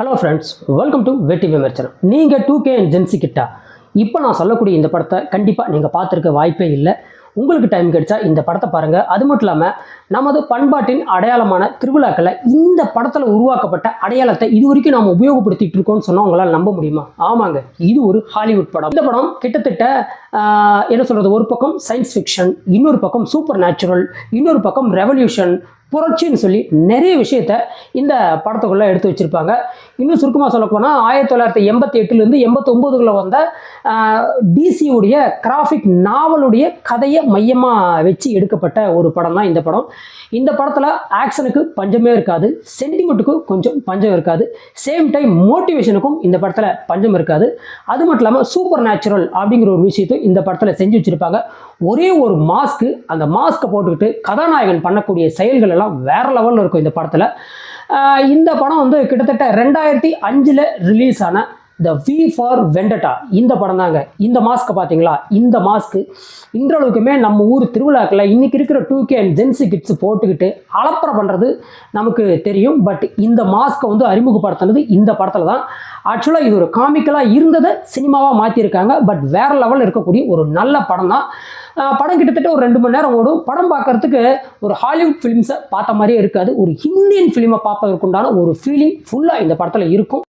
Hello friends, welcome to வெட்டி விமர்சனம். நீங்கள் 2K அண்ட் ஜென்சி கிட்டா இப்போ நான் சொல்லக்கூடிய இந்த படத்தை கண்டிப்பாக நீங்கள் பார்த்துருக்க வாய்ப்பே இல்லை. உங்களுக்கு டைம் கிடைச்சா இந்த படத்தை பாருங்கள். அது மட்டும் இல்லாமல் நமது பண்பாட்டின் அடையாளமான திருவிழாக்களை இந்த படத்தில் உருவாக்கப்பட்ட அடையாளத்தை இது வரைக்கும் நாம் உபயோகப்படுத்திட்டு இருக்கோம்னு சொன்னால் உங்களால் நம்ப முடியுமா? ஆமாங்க, இது ஒரு ஹாலிவுட் படம். இந்த படம் கிட்டத்தட்ட என்ன சொல்கிறது, ஒரு பக்கம் சயின்ஸ் ஃபிக்ஷன், இன்னொரு பக்கம் சூப்பர் நேச்சுரல், இன்னொரு பக்கம் ரெவல்யூஷன், புரட்சின்னு சொல்லி நிறைய விஷயத்த இந்த படத்துக்குள்ளே எடுத்து வச்சுருப்பாங்க. இன்னும் சுருக்கமாக சொல்ல போனால் 1988லேருந்து 89களில் வந்த டிசியுடைய கிராஃபிக் நாவலுடைய கதையை மையமாக வச்சு எடுக்கப்பட்ட ஒரு படம் தான் இந்த படம். இந்த படத்தில் ஆக்ஷனுக்கு பஞ்சமே இருக்காது, சென்டிமெண்ட்டுக்கு கொஞ்சம் பஞ்சம் இருக்காது, சேம் டைம் மோட்டிவேஷனுக்கும் இந்த படத்தில் பஞ்சம் இருக்காது. அது மட்டும் இல்லாமல் சூப்பர் நேச்சுரல் அப்படிங்கிற ஒரு விஷயத்தை இந்த படத்தில் செஞ்சு வச்சுருப்பாங்க. ஒரே ஒரு மாஸ்க்கு, அந்த மாஸ்க்கை போட்டுக்கிட்டு கதாநாயகன் பண்ணக்கூடிய செயல்கள் எல்லாம் வேற லெவலில் இருக்கும் இந்த படத்தில். இந்த படம் வந்து கிட்டத்தட்ட 2005 ரிலீஸ் ஆன த வி ஃபார் வெண்டட்டா இந்த படம் தாங்க. இந்த மாஸ்க்கை பார்த்தீங்களா? இந்த மாஸ்க்கு இன்றளவுக்குமே நம்ம ஊர் திருவிழாக்களில் இன்றைக்கி இருக்கிற 2K அண்ட் ஜென்சி கிட்ஸ் போட்டுக்கிட்டு அலப்பறை பண்ணுறது நமக்கு தெரியும். பட் இந்த மாஸ்க்கை வந்து அறிமுகப்படுத்தினது இந்த படத்தில் தான். ஆக்சுவலாக இது ஒரு காமிக்கலாக இருந்ததை சினிமாவாக மாற்றிருக்காங்க. பட் வேறு லெவலில் இருக்கக்கூடிய ஒரு நல்ல படம் தான். படம் கிட்டத்தட்ட ஒரு 2 மணி நேரம் ஓடும். படம் பார்க்கறதுக்கு ஒரு ஹாலிவுட் ஃபிலிம்ஸை பார்த்த மாதிரியே இருக்காது, ஒரு இந்தியன் ஃபிலிமை பார்ப்பதற்குண்டான ஒரு ஃபீலிங் ஃபுல்லாக இந்த படத்தில் இருக்கும்.